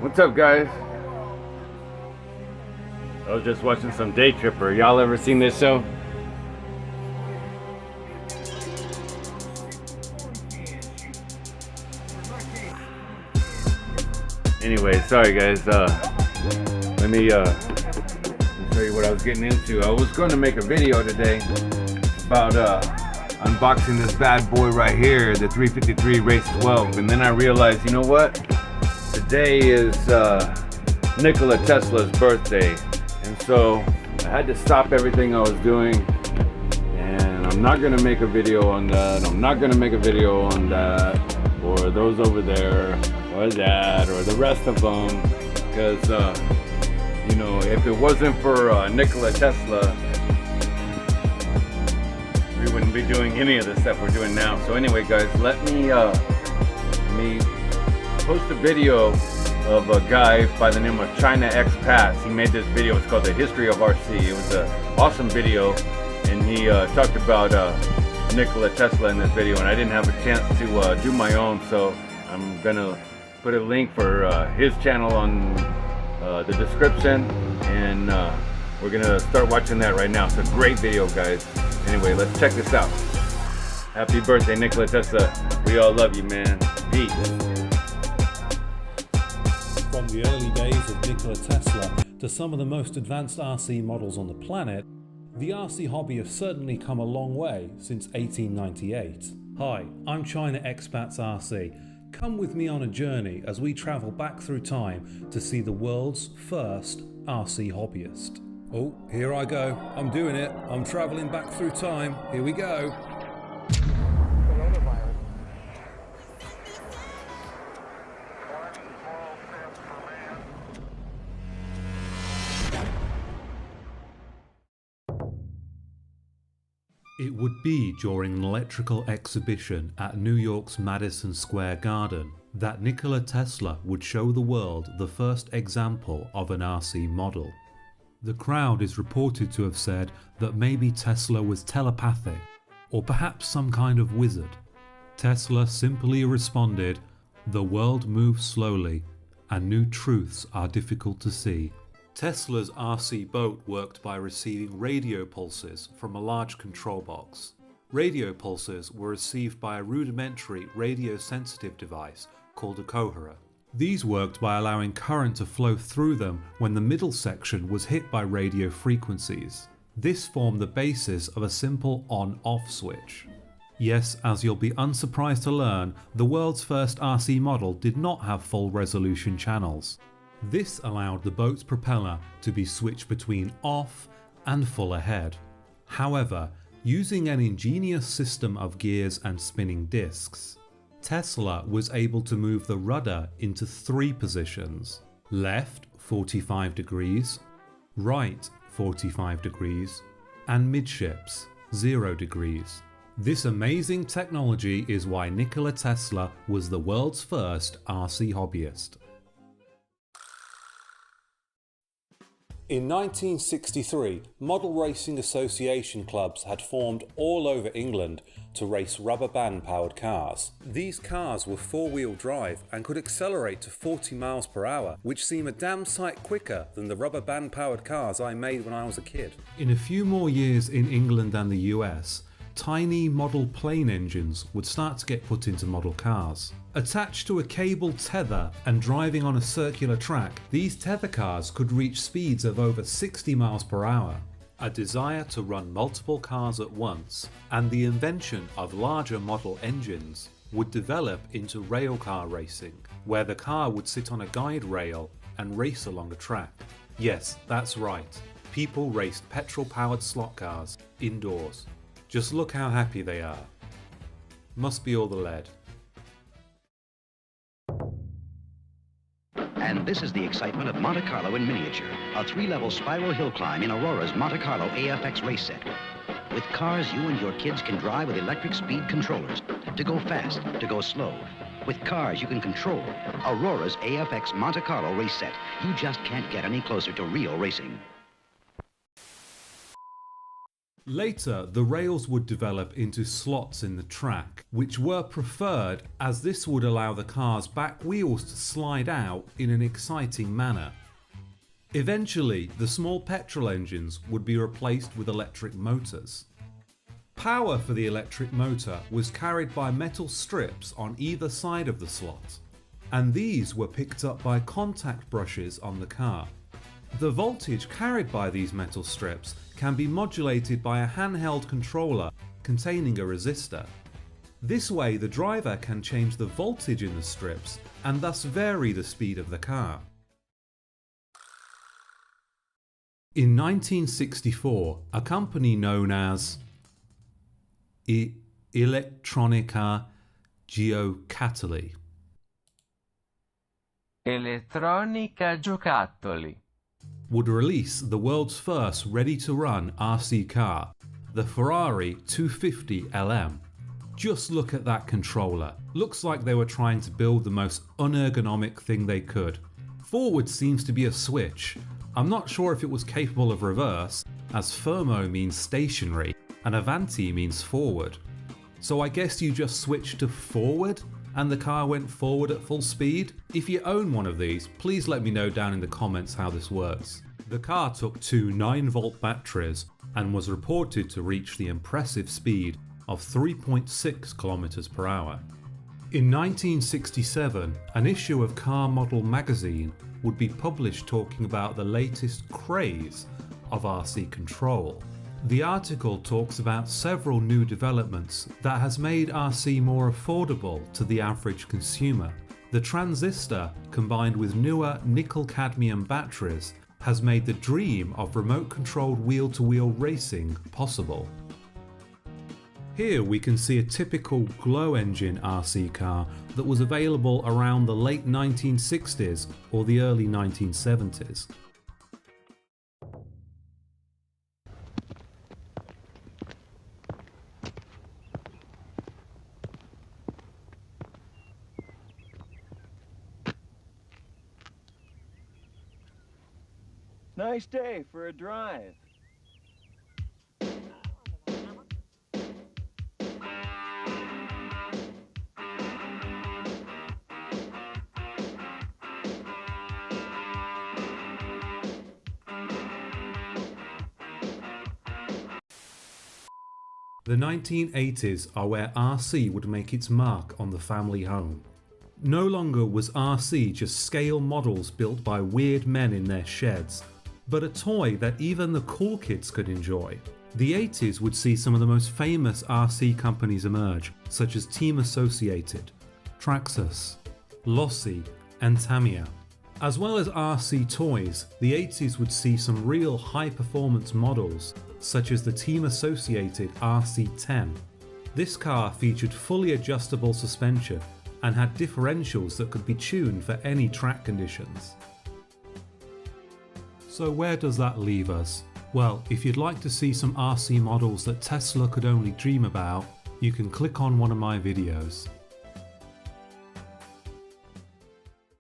What's up, guys? I was just watching some Day Tripper. Y'all ever seen this show? Anyway, sorry guys. Let me show you what I was getting into. I was going to make a video today about unboxing this bad boy right here, the 353 Race 12, and then I realized, you know what? Today is Nikola Tesla's birthday, and so I had to stop everything I was doing, and I'm not gonna make a video on that. I'm not gonna make a video on that, or those over there, or that, or the rest of them, because you know, if it wasn't for Nikola Tesla, we wouldn't be doing any of the stuff we're doing now. So anyway, guys, let me post a video of a guy by the name of China Expats. He made this video. It's called The History of RC. It was an awesome video, and he talked about Nikola Tesla in this video, and I didn't have a chance to do my own, so I'm gonna put a link for his channel on the description, and we're gonna start watching that right now. It's a great video, guys. Anyway, let's check this out. Happy birthday, Nikola Tesla. We all love you, man. Peace. From the early days of Nikola Tesla to some of the most advanced RC models on the planet, the RC hobby has certainly come a long way since 1898. Hi, I'm China Expats RC. Come with me on a journey as we travel back through time to see the world's first RC hobbyist. Oh, here I go. I'm doing it. I'm traveling back through time. Here we go. It would be during an electrical exhibition at New York's Madison Square Garden that Nikola Tesla would show the world the first example of an RC model. The crowd is reported to have said that maybe Tesla was telepathic, or perhaps some kind of wizard. Tesla simply responded, "The world moves slowly, and new truths are difficult to see." Tesla's RC boat worked by receiving radio pulses from a large control box. Radio pulses were received by a rudimentary radio-sensitive device called a coherer. These worked by allowing current to flow through them when the middle section was hit by radio frequencies. This formed the basis of a simple on-off switch. Yes, as you'll be unsurprised to learn, the world's first RC model did not have full resolution channels. This allowed the boat's propeller to be switched between off and full ahead. However, using an ingenious system of gears and spinning discs, Tesla was able to move the rudder into 3 positions: left 45 degrees, right 45 degrees, and midships 0 degrees. This amazing technology is why Nikola Tesla was the world's first RC hobbyist. In 1963, model racing association clubs had formed all over England to race rubber band powered cars. These cars were 4-wheel drive and could accelerate to 40 miles per hour, which seemed a damn sight quicker than the rubber band powered cars I made when I was a kid. In a few more years in England and the US, tiny model plane engines would start to get put into model cars. Attached to a cable tether and driving on a circular track, these tether cars could reach speeds of over 60 miles per hour. A desire to run multiple cars at once and the invention of larger model engines would develop into railcar racing, where the car would sit on a guide rail and race along a track. Yes, that's right. People raced petrol-powered slot cars indoors. Just look how happy they are. Must be all the lead. And this is the excitement of Monte Carlo in miniature, a 3-level spiral hill climb in Aurora's Monte Carlo AFX race set. With cars you and your kids can drive with electric speed controllers, to go fast, to go slow. With cars you can control, Aurora's AFX Monte Carlo race set. You just can't get any closer to real racing. Later, the rails would develop into slots in the track, which were preferred as this would allow the car's back wheels to slide out in an exciting manner. Eventually, the small petrol engines would be replaced with electric motors. Power for the electric motor was carried by metal strips on either side of the slot, and these were picked up by contact brushes on the car. The voltage carried by these metal strips can be modulated by a handheld controller containing a resistor. This way the driver can change the voltage in the strips and thus vary the speed of the car. In 1964, a company known as Elettronica Giocattoli would release the world's first ready-to-run RC car, the Ferrari 250 LM. Just look at that controller. Looks like they were trying to build the most unergonomic thing they could. Forward seems to be a switch. I'm not sure if it was capable of reverse, as fermo means stationary and avanti means forward. So I guess you just switched to forward and the car went forward at full speed? If you own one of these, please let me know down in the comments how this works. The car took two 9-volt batteries and was reported to reach the impressive speed of 3.6 kilometers per hour. In 1967, an issue of Car Model magazine would be published talking about the latest craze of RC control. The article talks about several new developments that has made RC more affordable to the average consumer. The transistor, combined with newer nickel-cadmium batteries, has made the dream of remote-controlled wheel-to-wheel racing possible. Here we can see a typical glow-engine RC car that was available around the late 1960s or the early 1970s. Nice day for a drive. The 1980s are where RC would make its mark on the family home. No longer was RC just scale models built by weird men in their sheds, but a toy that even the cool kids could enjoy. The 80s would see some of the most famous RC companies emerge, such as Team Associated, Traxxas, Losi, and Tamiya. As well as RC toys, the 80s would see some real high-performance models, such as the Team Associated RC10. This car featured fully adjustable suspension and had differentials that could be tuned for any track conditions. So where does that leave us? Well, if you'd like to see some RC models that Tesla could only dream about, you can click on one of my videos.